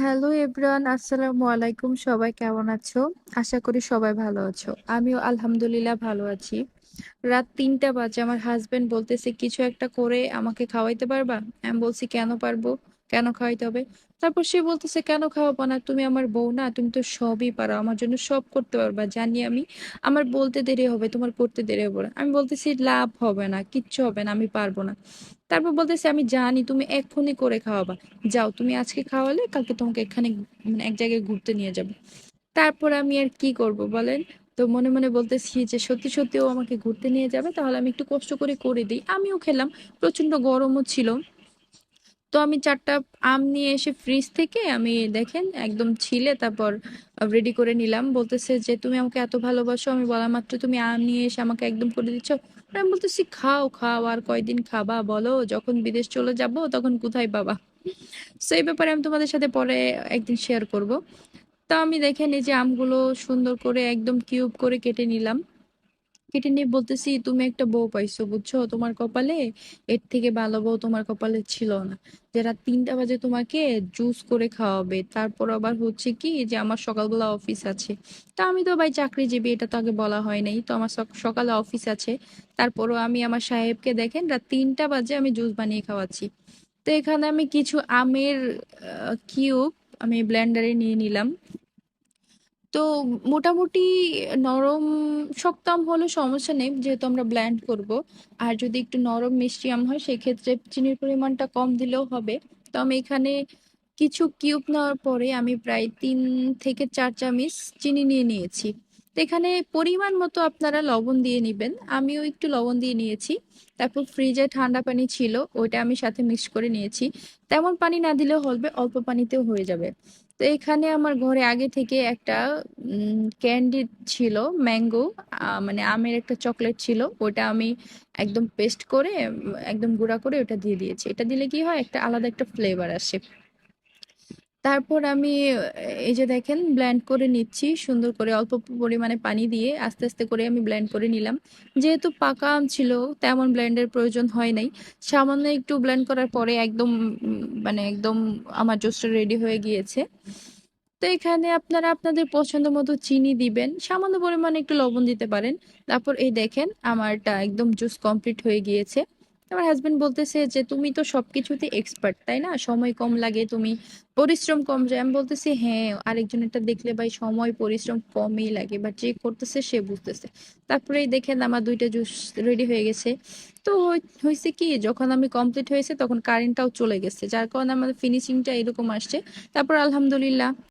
Hello everyone, আসসালামু আলাইকুম। সবাই কেমন আছো? আশা করি সবাই ভালো আছো। আমিও আলহামদুলিল্লাহ ভালো আছি। রাত ৩টা বাজে, আমার হাজবেন্ড বলতেছে কিছু একটা করে আমাকে খাওয়াইতে পারবা? আমি বলছি কেন পারবো, কেন খাওয়াইতে হবে? তারপর সে বলতেছে কেন খাওয়াবো না, তুমি আমার বউ না? তুমি তো সবই পারো, আমার জন্য সব করতে পারবা। জানি আমি, আমার বলতে দেরি হবে, তোমার করতে দেরি হবে না। আমি বলতেছি লাভ হবে না, কিচ্ছু হবে না, আমি পারবো না। তারপর বলতেছে আমি জানি তুমি এক্ষুনি করে খাওয়াবা। যাও, তুমি আজকে খাওয়ালে কালকে তোমাকে এখানে মানে এক জায়গায় ঘুরতে নিয়ে যাবো। তারপর আমি আর কি করব বলেন? তো মনে মনে বলতেছি যে সত্যি সত্যি ও আমাকে ঘুরতে নিয়ে যাবে, তাহলে আমি একটু কষ্ট করে করে দিই। আমিও খেলাম, প্রচন্ড গরমও ছিল। তো আমি 4টা আম নিয়ে এসে ফ্রিজ থেকে আমি দেখেন একদম ছিলে তারপর রেডি করে নিলাম। বলতেছে যে তুমি আমাকে এত ভালোবাসো, আমি বলা মাত্র তুমি আম নিয়ে এসে আমাকে একদম করে দিচ্ছ। আর আমি বলতেছি খাও খাও, আর কয়দিন খাবা বলো? যখন বিদেশ চলে যাব তখন কোথায় পাবা? তো এই ব্যাপারে আমি তোমাদের সাথে পরে একদিন শেয়ার করব। তো আমি দেখেন এই যে আমগুলো সুন্দর করে একদম কিউব করে কেটে নিলাম। কেটে নিয়ে বলতেছি তুমি একটা বউ পাইছো, বুঝছো? তোমার কপালে এর থেকে ভালো বউ তোমার কপালে ছিল না। যে রাত 3টা বাজে তোমাকে জুস করে খাওয়াবে, তারপর আবার হচ্ছে কি যে আমার সকালবেলা অফিস আছে। তা আমি তো ভাই চাকরিজীবী, এটা তো আগে বলা হয় নাই, তো আমার সকালে অফিস আছে। তারপরও আমি আমার সাহেবকে দেখেন রাত 3টা বাজে আমি জুস বানিয়ে খাওয়াচ্ছি। তো এখানে আমি কিছু আমের কিউব আমি ব্লেন্ডারে নিয়ে নিলাম। তো মোটামুটি নরম শক্ত আম হলে সমস্যা নেই, যেহেতু আমরা ব্লেন্ড করব। আর যদি একটু নরম মিষ্টি আম হয় সেক্ষেত্রে চিনির পরিমাণটা কম দিলেও হবে। তো আমি এখানে কিছু কিউব নেওয়ার পরে আমি প্রায় 3 থেকে 4 চামচ চিনি নিয়ে নিয়েছি। তো এখানে পরিমাণ মতো আপনারা লবণ দিয়ে নেবেন, আমিও একটু লবণ দিয়ে নিয়েছি। তারপর ফ্রিজে ঠান্ডা পানি ছিল, ওইটা আমি সাথে মিক্স করে নিয়েছি। তেমন পানি না দিলেও হবে, অল্প পানিতেও হয়ে যাবে। তো এখানে আমার ঘরে আগে থেকে একটা ক্যান্ডি ছিল, ম্যাঙ্গো, মানে আমের একটা চকলেট ছিল, ওটা আমি একদম পেস্ট করে একদম গুঁড়া করে ওটা দিয়ে দিয়েছি। এটা দিলে কি হয়, একটা আলাদা একটা ফ্লেভার আসে। তারপর আমি এই যে দেখেন ব্লেন্ড করে নিচ্ছি সুন্দর করে, অল্প পরিমাণে পানি দিয়ে আস্তে আস্তে করে আমি ব্লেন্ড করে নিলাম। যেহেতু পাকা আম ছিল, তেমন ব্লেন্ডের প্রয়োজন হয় নাই। সামান্য একটু ব্লেন্ড করার পরে একদম মানে একদম আমার জুসটা রেডি হয়ে গিয়েছে। তো এখানে আপনারা আপনাদের পছন্দ মতো চিনি দিবেন, সামান্য পরিমাণে একটু লবণ দিতে পারেন। তারপর এই দেখেন আমারটা একদম জুস কমপ্লিট হয়ে গিয়েছে। আমার হাজবেন্ড বলতেছে যে তুমি তো সবকিছুতে এক্সপার্ট, তাই না? সময় কম লাগে, তুমি পরিশ্রম কম যায়। আমি বলতেছি হ্যাঁ, আরেকজনেরটা দেখলে ভাই সময় পরিশ্রম কমই লাগে, বাট যে করতেছে সে বুঝতেছে। তারপরে এই দেখেন আমার 2টা জুস রেডি হয়ে গেছে। তো হয়েছে কি, যখন আমি কমপ্লিট হয়েছে তখন কারেন্টটাও চলে গেছে, যার কারণে আমাদের ফিনিশিংটা এরকম আসছে। তারপর আলহামদুলিল্লাহ